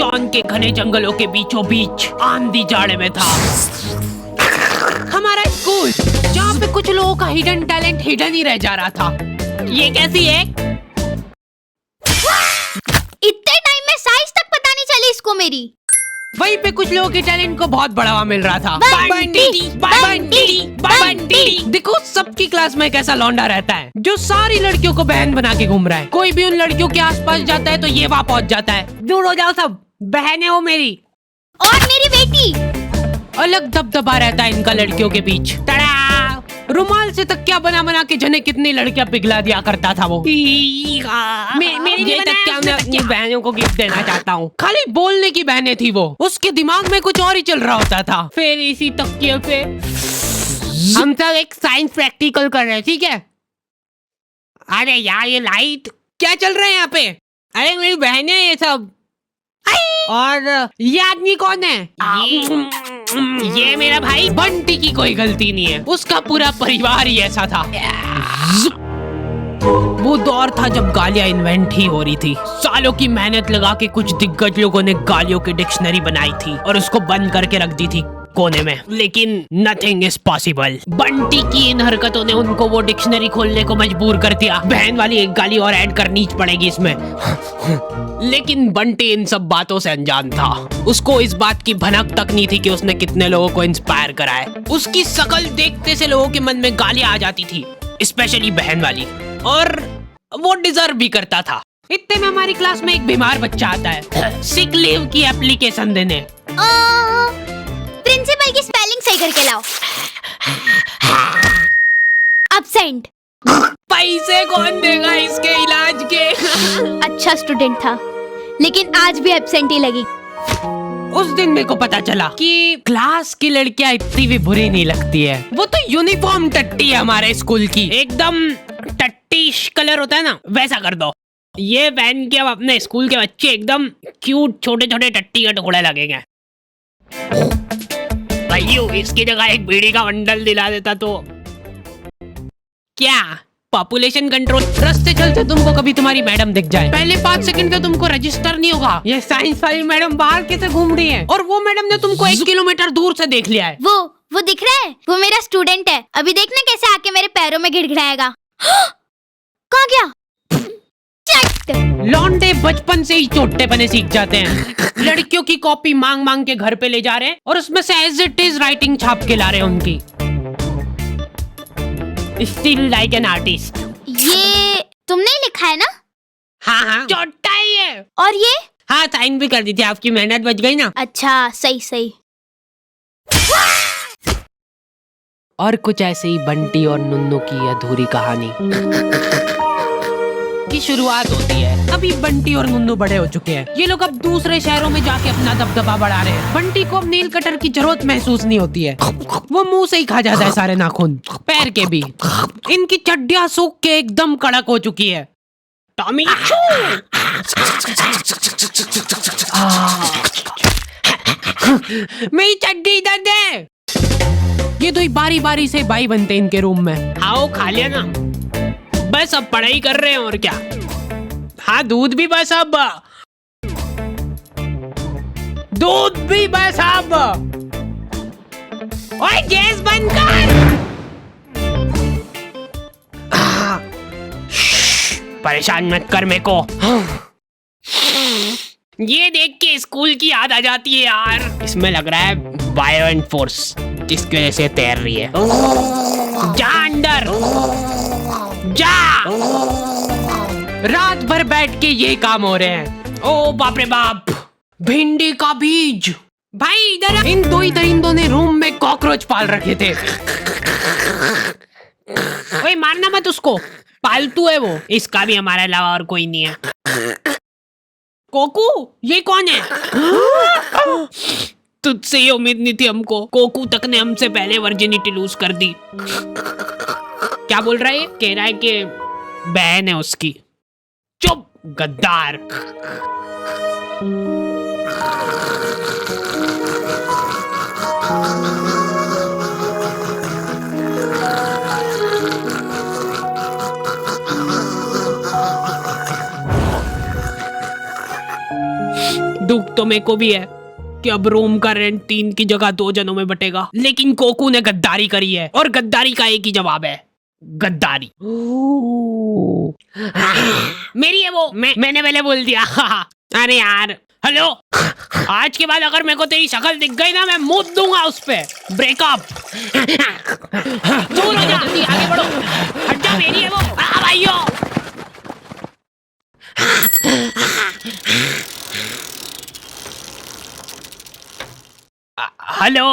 John के घने जंगलों के बीचों बीच आंधी जाड़े में था हमारा स्कूल, जहाँ पे कुछ लोगों का हिडन टैलेंट हिडन ही रह जा रहा था। ये कैसी है? इतने टाइम में साइज तक पता नहीं चली इसको मेरी। वहीं पे कुछ लोगों के टैलेंट को बहुत बढ़ावा मिल रहा था। बंटी देखो, सबकी क्लास में एक ऐसा लौंडा रहता है जो सारी लड़कियों को बहन बना के घूम रहा है। कोई भी उन लड़कियों के आसपास जाता है तो ये वहाँ पहुँच जाता है। दूर हो जाओ सब, बहन है वो मेरी। और मेरी बेटी। अलग दबदबा रहता है इनका लड़कियों के बीच। तड़ा! रुमाल से तकिया बना बना के जने कितनी लड़कियां पिघला दिया करता था वो। मेरी ये तकिया मैं अपनी बहनों को गिफ्ट देना चाहता हूँ। खाली बोलने की बहनें थी वो, उसके दिमाग में कुछ और ही चल रहा होता था। फिर इसी तकिए पे हम सब एक साइंस प्रैक्टिकल कर रहे हैं, ठीक है? अरे यार, ये लाइट क्या चल रहा है यहाँ पे? अरे मेरी बहनें ये सब। और ये आदमी कौन है? ये मेरा भाई बंटी की कोई गलती नहीं है, उसका पूरा परिवार ही ऐसा था। वो दौर था जब गालियां इन्वेंट ही हो रही थी। सालों की मेहनत लगा के कुछ दिग्गज लोगों ने गालियों की डिक्शनरी बनाई थी और उसको बंद करके रख दी थी कोने में। लेकिन नथिंग इज पॉसिबल। बंटी की इन हरकतों ने उनको वो डिक्शनरी खोलने को मजबूर कर दिया। बहन वाली एक गाली और ऐड करनी पड़ेगी इसमें। लेकिन बंटी इन सब बातों से अनजान था। उसको इस बात की भनक तक नहीं थी कि उसने कितने लोगों को इंस्पायर करा है। उसकी शकल देखते से लोगों के मन में गालियां आ जाती थी, स्पेशली बहन वाली, और वो डिजर्व भी करता था। इतने में हमारी क्लास में एक बीमार बच्चा आता है सिक लीव की एप्लीकेशन देने। प्रिंसिपल की स्पेलिंग सही करके लाओ। एब्सेंट। पैसे कौन देगा इसके इलाज के? अच्छा स्टूडेंट था, लेकिन आज भी एब्सेंट ही लगी। उस दिन मेरे को पता चला कि क्लास की लड़कियां इतनी भी बुरी नहीं लगती है। वो तो यूनिफॉर्म टट्टी है हमारे स्कूल की। एकदम टट्टीश कलर होता है ना, वैसा कर दो। ये पहन के अब अपने स्कूल के बच्चे एकदम क्यूट छोटे छोटे टट्टी के टुकड़े लगेंगे। भाइयों, इसकी जगह एक बीड़ी का बंडल दिला देता तो क्या? Population control. रास्ते चलते तुमको कभी तुम्हारी मैडम दिख जाए, पहले 5 सेकंड तो तुमको रजिस्टर नहीं होगा ये साइंस वाली मैडम बाहर कैसे घूम रही है, और वो मैडम ने तुमको 1 किलोमीटर दूर से देख लिया है। वो दिख रहा है? वो मेरा स्टूडेंट है। अभी देखना कैसे आके मेरे पैरों में गिड़गिड़ाएगा। कहाँ गया? लौंडे बचपन से ही चोटे बने सीख जाते हैं। लड़कियों की कॉपी मांग मांग के घर पे ले जा रहे हैं और उसमें से एज इट इज राइटिंग छाप के ला रहे हैं उनकी। Still like an artist. ये तुमने ही लिखा है ना? हाँ, चोटा ही है। और ये? हाँ, साइन भी कर दी थी, आपकी मेहनत बच गई ना। अच्छा, सही। और कुछ ऐसे ही बंटी और नुन्नू की अधूरी कहानी की शुरुआत होती है। अभी बंटी और नुन्नू बड़े हो चुके हैं। ये लोग अब दूसरे शहरों में जाके अपना दबदबा बढ़ा रहे हैं। बंटी को अब नील कटर की जरूरत महसूस नहीं होती है। वो मुंह से ही खा जाता है सारे नाखून, पैर के भी। इनकी चड्डियां सूख के एकदम कड़क हो चुकी है। टॉमी मेरी चड्डी इधर दे। ये तो बारी बारी से भाई बनते हैं इनके रूम में। आओ खा लिया ना, बस अब पढ़ाई कर रहे हैं और क्या। हाँ, दूध भी बस अब, दूध भी बस अब। ओए गैस बंद कर। परेशान मत कर मेरे को। ये देख के स्कूल की याद आ जाती है यार। इसमें लग रहा है बायोएंट फोर्स, जिसकी वजह से तैर रही है। जा अंदर जा। रात भर बैठ के ये काम हो रहे हैं। ओ बाप रे बाप, भिंडी का बीज। भाई इधर इन दो ने रूम में कॉकरोच पाल रखे थे। ओए मारना मत उसको, पालतू है वो। इसका भी हमारे अलावा और कोई नहीं है। कोकू, ये कौन है? तुझसे ये उम्मीद नहीं थी हमको। कोकू तक ने हमसे पहले वर्जिनिटी लूज कर दी। क्या बोल रहा है? कह रहा है कि बहन है उसकी। चुप गद्दार। दुख तो मेरे को भी है कि अब रूम का रेंट 3 की जगह 2 जनों में बटेगा, लेकिन कोकू ने गद्दारी करी है और गद्दारी का एक ही जवाब है, गद्दारी। मेरी है वो, मैंने पहले बोल दिया। अरे यार, हेलो, आज के बाद अगर मेरे को तेरी शक्ल दिख गई ना, मैं मुंह दूंगा उस पे। ब्रेकअप। दूर हो जा, जल्दी आगे बढ़ो, हट जा, मेरी है वो। भाइयों, हेलो।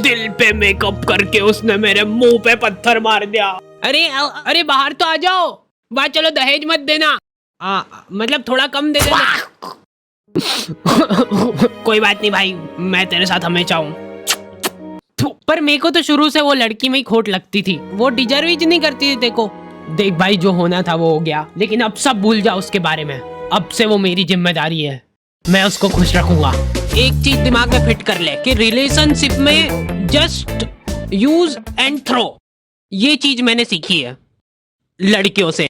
दिल पे मेकअप करके उसने मेरे मुंह पे पत्थर मार दिया। अरे बाहर तो आ जाओ। बात चलो, दहेज मत देना। मतलब थोड़ा कम दे देना। कोई बात नहीं भाई, मैं तेरे साथ हमेशा हूँ। पर मेरे को तो शुरू से वो लड़की में ही खोट लगती थी। वो डिजर्व ही नहीं करती थी देखो। देख भाई, जो होना था वो हो गया, लेकिन अब सब भूल जाओ उसके बारे में। अब से वो मेरी जिम्मेदारी है, मैं उसको खुश रखूंगा। एक चीज दिमाग में फिट कर ले कि रिलेशनशिप में जस्ट यूज एंड थ्रो, ये चीज मैंने सीखी है लड़कियों से।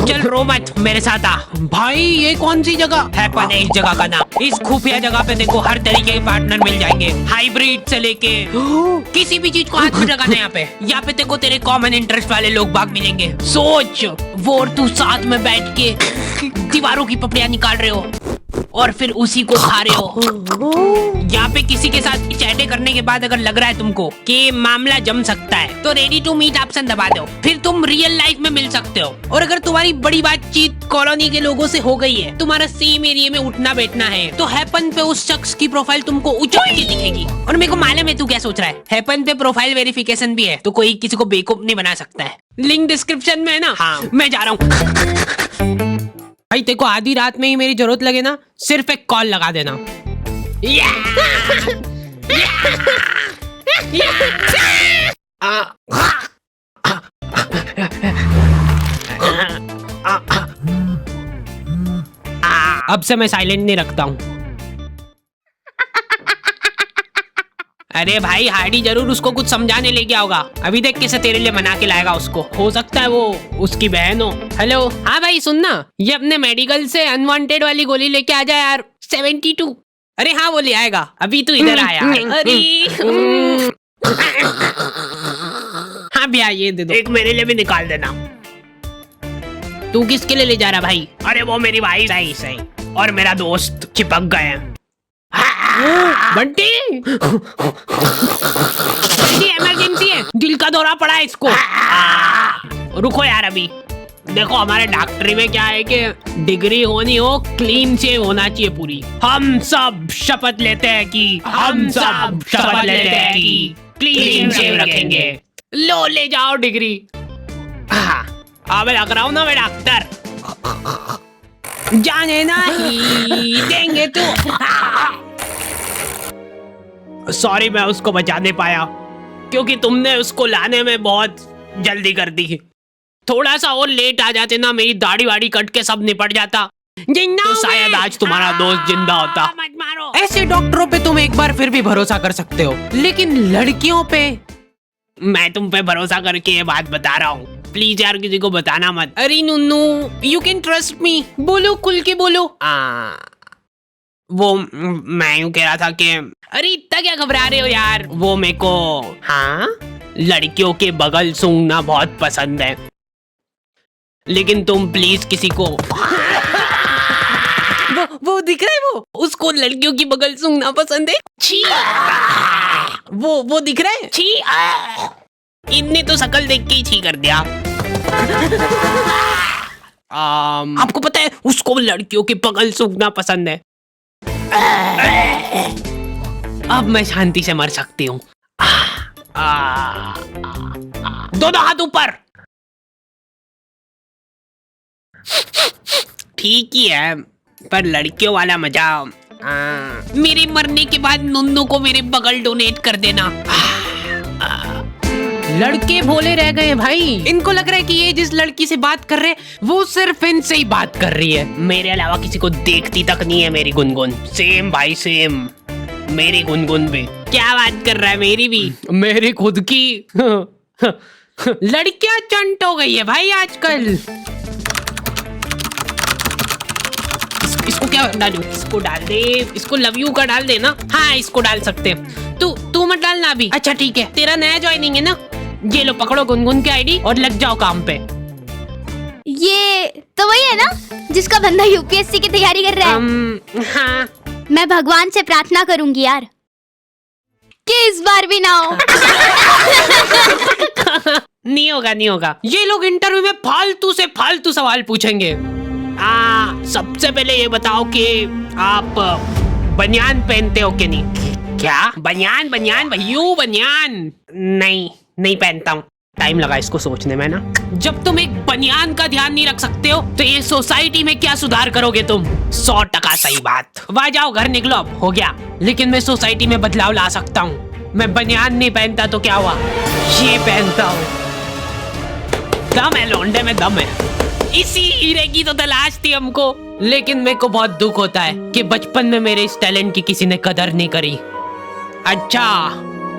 चल रो मत, मेरे साथ आ। भाई ये कौन सी जगह है? पता है इस जगह का नाम। इस खुफिया जगह पे देखो हर तरीके के पार्टनर मिल जाएंगे, हाइब्रिड से लेके किसी भी चीज को हाथ में लगाना। यहाँ पे देखो तेरे कॉमन इंटरेस्ट वाले लोग बाग मिलेंगे। सोच, वो और तू साथ में बैठ के दीवारों की पपड़ियां निकाल रहे हो और फिर उसी को खा रहे हो। यहाँ पे किसी के साथ चैटे करने के बाद अगर लग रहा है तुमको कि मामला जम सकता है, तो रेडी टू मीट ऑप्शन दबा दो, फिर तुम रियल लाइफ में मिल सकते हो। और अगर तुम्हारी बड़ी बातचीत कॉलोनी के लोगों से हो गई है, तुम्हारा सेम एरिया में उठना बैठना है, तो हैपन पे उस शख्स की प्रोफाइल तुमको ऊंची दिखेगी। और मेरे को मालूम है तू क्या सोच रहा है, हैपन पे प्रोफाइल वेरिफिकेशन भी है, तो कोई किसी को बेवकूफ नहीं बना सकता है। लिंक डिस्क्रिप्शन में है ना। हाँ, मैं जा रहा हूँ। भाई तेरे को आधी रात में ही मेरी जरूरत लगे ना, सिर्फ एक कॉल लगा देना। अब से मैं साइलेंट नहीं रखता हूँ। अरे भाई, हार्डी जरूर उसको कुछ समझाने ले गया होगा। अभी देख कैसे तेरे लिए मना के लाएगा उसको। हो सकता है वो उसकी बहन हो। हेलो, हाँ भाई सुनना, ये अपने मेडिकल से अनवांटेड वाली गोली लेके आ जा यार, 72। अरे हाँ, वो ले आएगा। अभी तू इधर आया। अरे हाँ भैया, ये दे दो। एक मेरे लिए भी निकाल देना। तू किसके लिए ले जा रहा भाई? अरे वो मेरी भाई। सही सही। और मेरा दोस्त चिपक गए हैं। बंटी, इमरजेंसी है, दिल का दौरा पड़ा है इसको। रुको यार, अभी देखो हमारे डॉक्टरी में क्या है कि डिग्री होनी हो, क्लीन शेव होना चाहिए पूरी। हम सब शपथ लेते हैं कि क्लीन शेव रखेंगे। लो, ले जाओ डिग्री। अब लग रहा हूँ ना मैं डॉक्टर। जाने ना ही देंगे तू। सॉरी, मैं उसको बचा नहीं पाया क्योंकि तुमने उसको लाने में बहुत जल्दी कर दी। थोड़ा सा और लेट आ जाते ना, मेरी दाढ़ी वाड़ी कट के सब निपट जाता, तो शायद आज तुम्हारा दोस्त जिंदा होता। मत मारो। ऐसे डॉक्टरों पे तुम एक बार फिर भी भरोसा कर सकते हो, लेकिन लड़कियों पे मैं तुम पे भरोसा करके ये बात बता रहा हूँ। प्लीज यार, किसी को बताना मत। अरे नुन्नू, यू कैन ट्रस्ट मी। बोलो, खुल के बोलो। वो मैं यूं कह रहा था कि अरे इतना क्या घबरा रहे हो यार, वो मेरे को लड़कियों के बगल सूंघना बहुत पसंद है, लेकिन तुम प्लीज किसी को वो दिख रहा है, वो उसको लड़कियों की बगल सूंघना पसंद है। छी, वो दिख रहा है। छी, इनने तो शकल देख के ही छी कर दिया। आपको पता है उसको लड़कियों की बगल सूंघना पसंद है। अब मैं शांति से मर सकती हूँ। दोनों हाथ ऊपर। ठीक ही है, पर लड़कियों वाला मजा। मेरे मरने के बाद नुन्नू को मेरे बगल डोनेट कर देना। लड़के भोले रह गए भाई, इनको लग रहा है कि ये जिस लड़की से बात कर रहे हैं वो सिर्फ इनसे ही बात कर रही है, मेरे अलावा किसी को देखती तक नहीं है मेरी गुनगुन। सेम भाई सेम, मेरी गुनगुन भी। क्या बात कर रहा है, मेरी भी, मेरी खुद की। लड़कियां चंट हो गई है भाई आजकल। इसको क्या डालूं? इसको डाल दे, इसको लव यू का डाल दे ना। हाँ इसको डाल सकते हैं। तू मत डालना अभी। अच्छा ठीक है, तेरा नया ज्वाइनिंग है ना। ये लो पकड़ो गुनगुन की आईडी और लग जाओ काम पे। ये तो वही है ना जिसका बंदा यूपीएससी की तैयारी कर रहा है। हाँ मैं भगवान से प्रार्थना करूंगी यार कि इस बार भी ना हो। नहीं होगा नहीं होगा। ये लोग इंटरव्यू में फालतू से फालतू सवाल पूछेंगे। सबसे पहले ये बताओ कि आप बनियान पहनते हो कि नहीं? क्या बनियान? बनियान भैयू बनियान? नहीं पहनता हूँ। टाइम लगा इसको सोचने में ना। जब तुम एक बनियान का ध्यान नहीं रख सकते हो तो ये सोसाइटी में क्या सुधार करोगे तुम? 100% सही बात। वाह जाओ घर निकलो, अब हो गया। लेकिन मैं सोसाइटी में बदलाव ला सकता हूँ। मैं बनियान नहीं पहनता तो क्या हुआ, ये पहनता हूँ। दम है लौंडे में, दम है। इसी हीरे की तो तलाश थी हमको। लेकिन मेरे को बहुत दुख होता है कि बचपन में मेरे इस टैलेंट की किसी ने कदर नहीं करी। अच्छा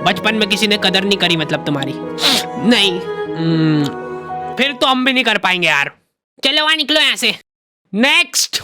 बचपन में किसी ने कदर नहीं करी मतलब तुम्हारी? नहीं फिर तो हम भी नहीं कर पाएंगे यार। चलो वहां निकलो यहाँ से। नेक्स्ट।